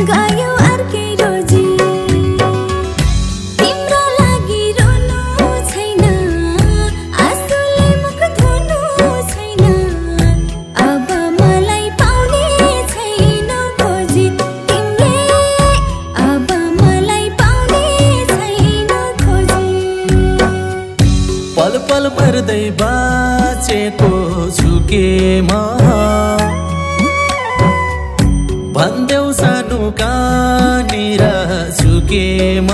गयो अर्कै रोजी तिम्रो लागि रोनु छैन आँसुले मुख धुनु छैन अब मलाई पाउने छैन खोजी तिमीले अब मलाई पाउने छैन खोजी पल पल मर्दै बाँचेको छु के म भन्देऊ सानो कहाँनिर छु के म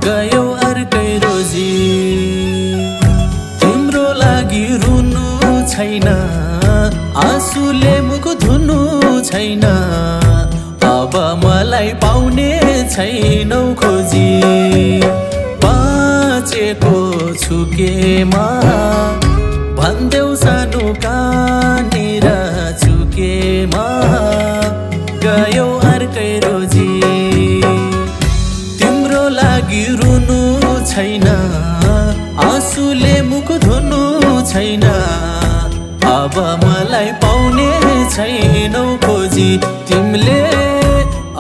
गयो अर्कै रोजी तिम्रो लागि रुनु छैन आँसुले मुख धुनु छैन अब मलाई पाउने छैनौ खोजी बाँचेको छु के म भन्देऊ सानो कहाँनिर छु के म गयो अर्कै रोजी तिम्रो लागि रुनु छैन आँसुले मुख धुनु छैन अब मलाई पाउने छैनौ खोजी तिमीले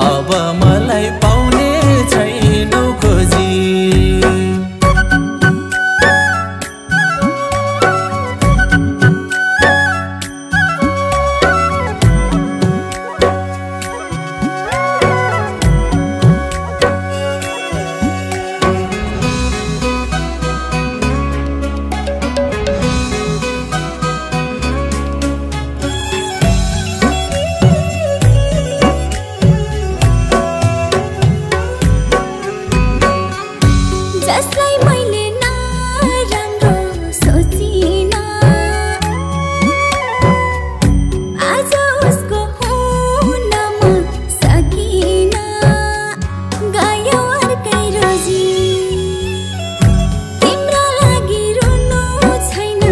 अब मलाई पाउने छैनौ खोजी जसलाई मैले नराम्रो सोचिन आज उसको हुन म सकिन गयो अर्कै रोजी तिम्रो लागि रुनु छैन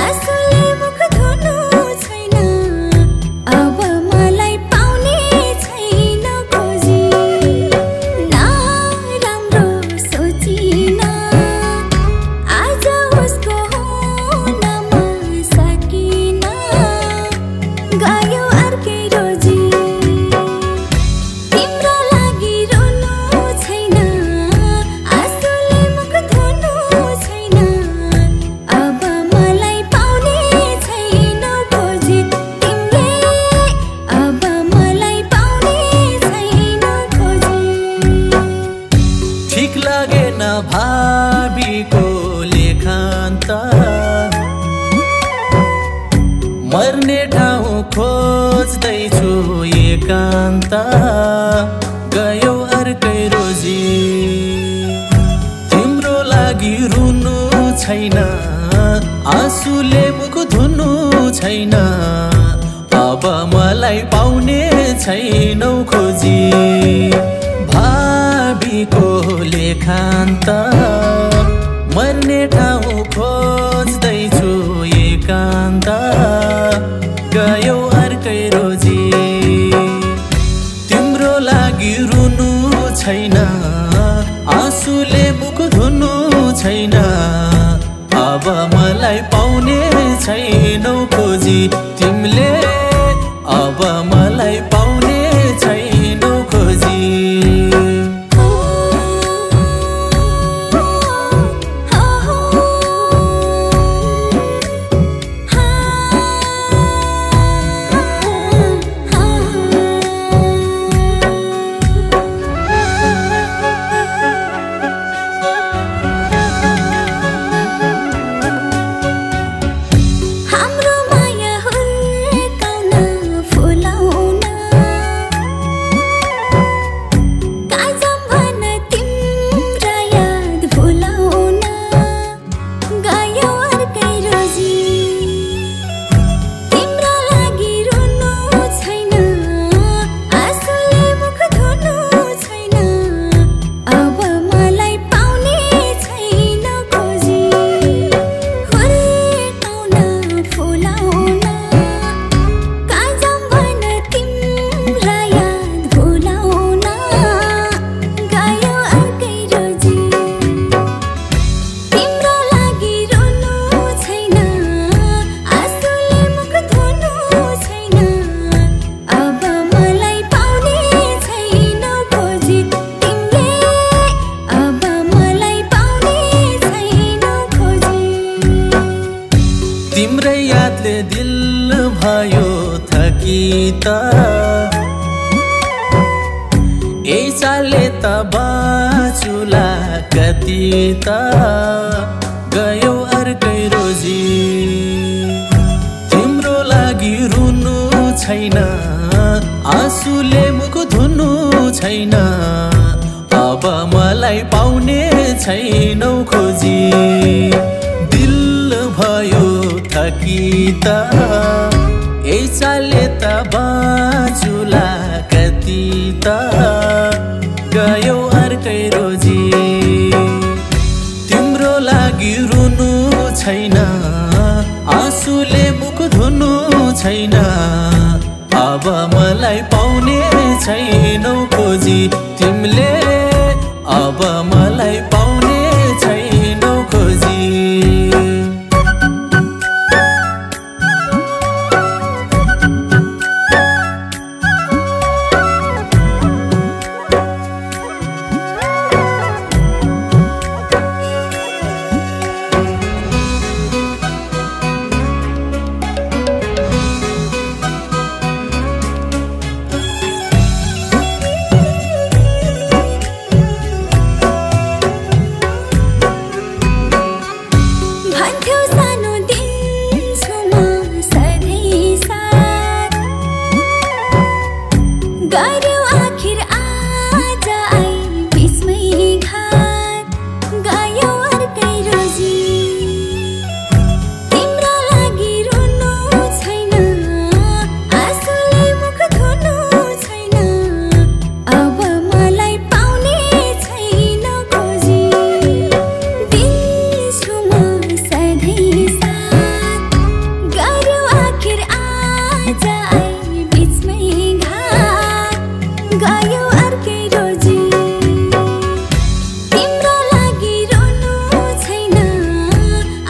आँसुले मुख धुनु छैन अब मलाई पाउने छैन खोजी नराम्रो सोचिन आज उसको हुन म सकिन गयो अर्कै रोजी तिम्रो लागि रुनु छैन आँसुले मुख धुनु छैन अब मलाई पाउने छैन खोजी तिमीले अब मलाई पाउने छैन खोजी ठीक लागेन भाबीको लेखन त मर्ने ठाउँ खोज्दैछु एकान्त गयो अर्कै रोजी तिम्रो लागि रुनु छैन आँसुले मुख धुनु छैन अब मलाई पाउने छैनौ खोजी भाबीको लेखान्त मर्ने ठाउँ खोज्दैछु एकान्त गयो अर्कै रोजी तिम्रो लागि रुनु छैन आँसुले मुख धुनु छैन अब मलाई पाउने छैनौ खोजी तिमीले अब मलाई पाउने छैनौ खोजी हाँ त बाँचुला कति त गयो अर्कै रोजी तिम्रो लागि रुनु छैन आँसुले मुख धुनु छैन अब मलाई पाउने छैनौ खोजी दिल भयो थकी त ए चाले त बाँचुला कति त गयो अर्कै रोजी तिम्रो लागि रुनु छैन आँसुले मुख धुनु छैन अब मलाई पाउने छैनौ खोजी तिमीले अब मलाई पाउने छैनौ खोजी गयो आखिर आज आई बिचमै घात गयो अर्कै रोजी तिम्रो लागि रुनु छैन आँसुले मुख धुनु छैन अब मलाई पाउने छैन खोजी दिन्छु म सधैँ साथ गयो आखिर आज आई बिचमै गयो अर्कै रोजी तिम्रो लागि रुनु छैन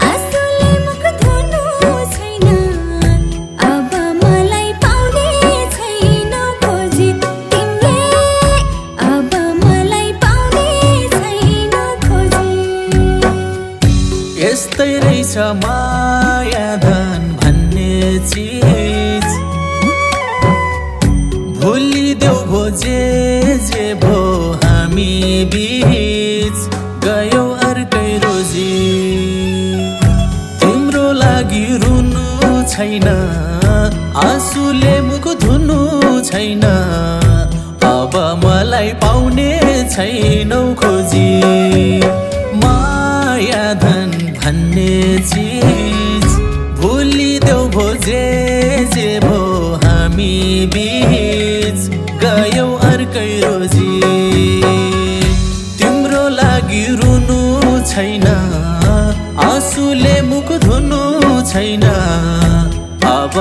आँसुले मुख धुनु छैन अब मलाई पाउने छैनौ खोजी तिमीले अब मलाई पाउने छैनौ खोजी यस्तै रहेछ माया धन भन्ने चिज भुलिदेऊ भो जे भो हामी बीच गयो अर्कै रोजी तिम्रो लागि रुनु छैन आँसुले मुख धुनु छैन अब मलाई पाउने छैनौ खोजी माया धन भन्ने चिज भुलिदेऊ भो जे भो हामी बीच गयो अर्कै रोजी तिम्रो लागि रुनु छैन आँसुले मुख धुनु छैन अब